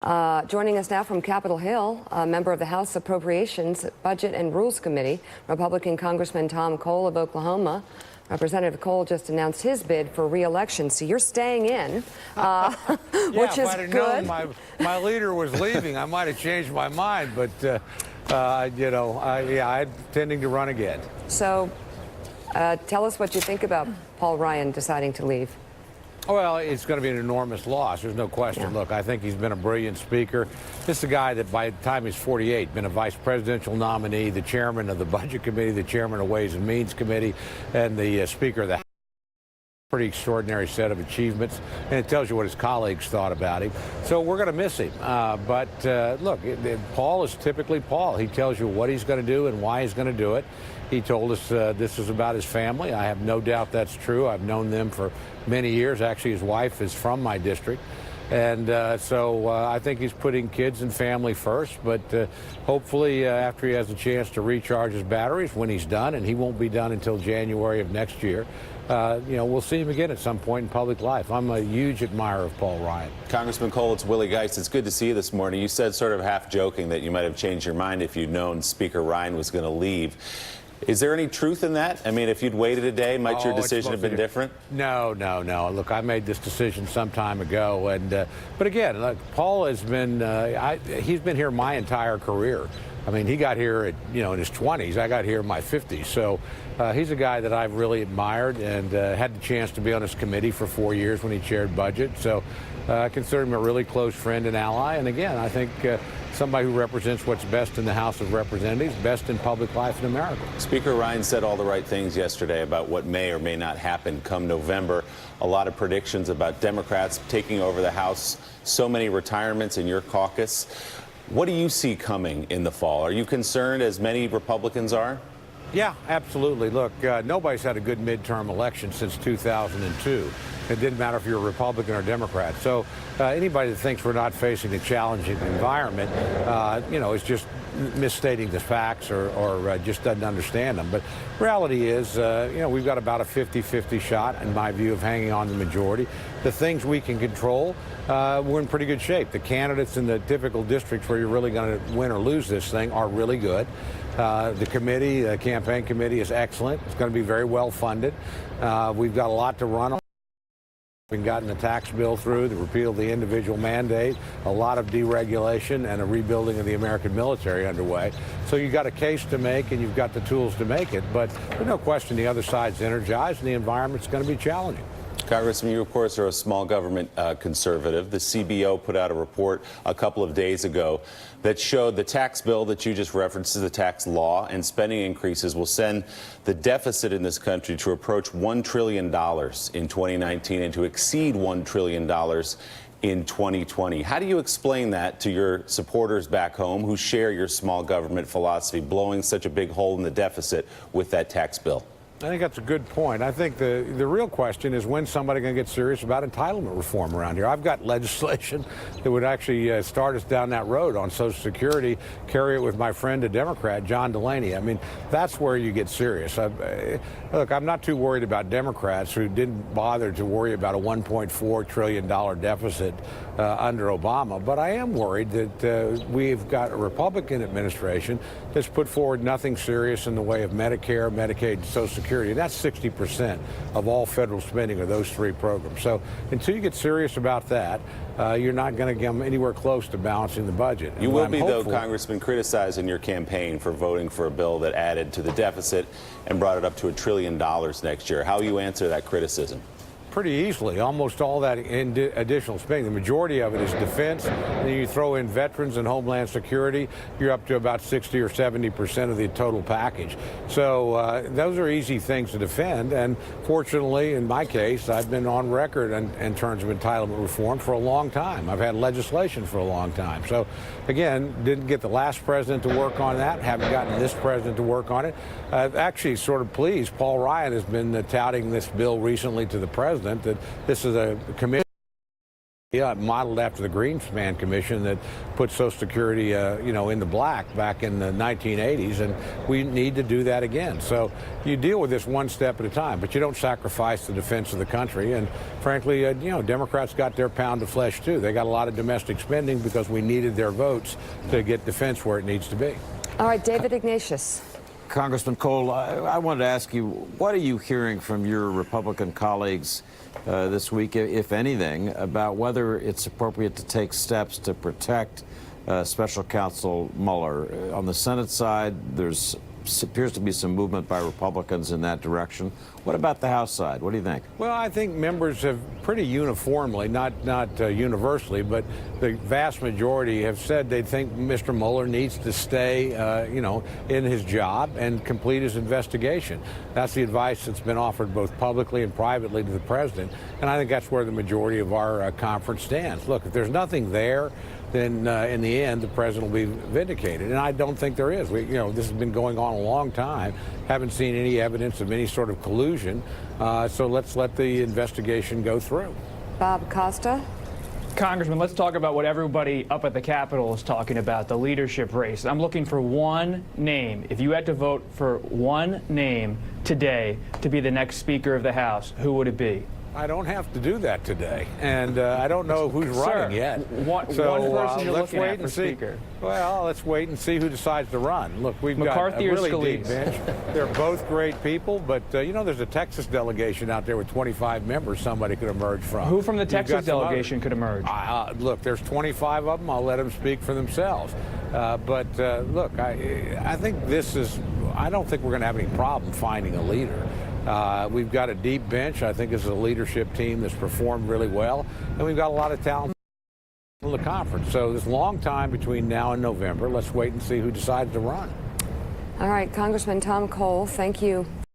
Joining us now from Capitol Hill, a member of the House Appropriations, Budget and Rules Committee, Republican Congressman Tom Cole of Oklahoma. Representative Cole just announced his bid for re-election, so you're staying in, which is good. Known my leader was leaving, I might have changed my mind, but I'm intending to run again. So, tell us what you think about Paul Ryan deciding to leave. Well, it's going to be an enormous loss. There's no question. Yeah. Look, I think he's been a brilliant speaker. This is a guy that by the time he's 48, been a vice presidential nominee, the chairman of the Budget Committee, the chairman of Ways and Means Committee, and the Speaker of the House. Pretty extraordinary set of achievements, and it tells you what his colleagues thought about him. So we're going to miss him. Look, Paul is typically Paul. He tells you what he's going to do and why he's going to do it. He told us this is about his family. I have no doubt that's true. I've known them for many years. Actually, his wife is from my district. And I think he's putting kids and family first. But hopefully, after he has a chance to recharge his batteries when he's done, and he won't be done until January of next year, we'll see him again at some point in public life. I'm a huge admirer of Paul Ryan. Congressman Cole, it's Willie Geist. It's good to see you this morning. You said sort of half joking that you might have changed your mind if you'd known Speaker Ryan was going to leave. Is there any truth in that? I mean, if you'd waited a day, might your decision have been different? No. Look, I made this decision some time ago, but again, look, Paul has been he's been here my entire career. I mean, he got here at, in his 20s. I got here in my 50s. So he's a guy that I've really admired and had the chance to be on his committee for 4 years when he chaired budget. So I consider him a really close friend and ally. And again, I think somebody who represents what's best in the House of Representatives, best in public life in America. Speaker Ryan said all the right things yesterday about what may or may not happen come November. A lot of predictions about Democrats taking over the House, so many retirements in your caucus. What do you see coming in the fall? Are you concerned, as many Republicans are? Yeah, absolutely. Look, nobody's had a good midterm election since 2002. It didn't matter if you're a Republican or Democrat. So anybody that thinks we're not facing a challenging environment, is just misstating the facts or just doesn't understand them. But reality is, we've got about a 50-50 shot, in my view, of hanging on the majority. The things we can control, we're in pretty good shape. The candidates in the typical districts where you're really going to win or lose this thing are really good. The committee, the campaign committee, is excellent. It's going to be very well funded. We've got a lot to run on. We've gotten the tax bill through, the repeal of the individual mandate, a lot of deregulation, and a rebuilding of the American military underway. So you've got a case to make, and you've got the tools to make it. But there's no question the other side's energized, and the environment's going to be challenging. Congressman, you, of course, are a small government conservative. The CBO put out a report a couple of days ago that showed the tax bill that you just referenced, the tax law and spending increases, will send the deficit in this country to approach $1 trillion in 2019 and to exceed $1 trillion in 2020. How do you explain that to your supporters back home who share your small government philosophy, blowing such a big hole in the deficit with that tax bill? I think that's a good point. I think the real question is when's somebody going to get serious about entitlement reform around here. I've got legislation that would actually start us down that road on Social Security, carry it with my friend, a Democrat, John Delaney. I mean, that's where you get serious. Look, I'm not too worried about Democrats who didn't bother to worry about a $1.4 trillion deficit under Obama, but I am worried that we've got a Republican administration that's put forward nothing serious in the way of Medicare, Medicaid, and Social Security. And that's 60% of all federal spending of those three programs. So until you get serious about that, you're not going to get anywhere close to balancing the budget. You will be, though, Congressman, criticized in your campaign for voting for a bill that added to the deficit and brought it up to $1 trillion next year. How will you answer that criticism? Pretty easily. Almost all that additional spending, the majority of it is defense. And then you throw in veterans and homeland security, you're up to about 60 or 70% of the total package. So those are easy things to defend. And fortunately, in my case, I've been on record in terms of entitlement reform for a long time. I've had legislation for a long time. So again, didn't get the last president to work on that, haven't gotten this president to work on it. I've actually sort of pleased. Paul Ryan has been touting this bill recently to the president, that this is a committee Yeah, modeled after the Greenspan Commission that put Social Security, in the black back in the 1980s, and we need to do that again. So you deal with this one step at a time, but you don't sacrifice the defense of the country. And frankly, Democrats got their pound of flesh too. They got a lot of domestic spending because we needed their votes to get defense where it needs to be. All right, David Ignatius. Congressman Cole, I wanted to ask you, what are you hearing from your Republican colleagues this week, if anything, about whether it's appropriate to take steps to protect Special Counsel Mueller? On the Senate side, there's appears to be some movement by Republicans in that direction. What about the House side? What do you think? Well, I think members have pretty uniformly, not universally, but the vast majority have said they think Mr. Mueller needs to stay, in his job and complete his investigation. That's the advice that's been offered both publicly and privately to the president, and I think that's where the majority of our conference stands. Look, if there's nothing there, then in the end, the president will be vindicated. And I don't think there is. This has been going on a long time. Haven't seen any evidence of any sort of collusion. So let's let the investigation go through. Bob Costa. Congressman, let's talk about what everybody up at the Capitol is talking about, the leadership race. I'm looking for one name. If you had to vote for one name today to be the next Speaker of the House, who would it be? I don't have to do that today, and I don't know who's running yet. One person you're let's looking wait at for and see. Speaker. Well, let's wait and see who decides to run. Look, we've McCarthy got a or really deep Scalise? bench. They're both great people, but there's a Texas delegation out there with 25 members somebody could emerge from. Who from the You've Texas got some delegation could emerge? Look, there's 25 of them. I'll let them speak for themselves. Look, I think I don't think we're going to have any problem finding a leader. We've got a deep bench. I think it's a leadership team that's performed really well, and we've got a lot of talent in the conference. So this long time between now and November. Let's wait and see who decides to run. All right, Congressman Tom Cole, thank you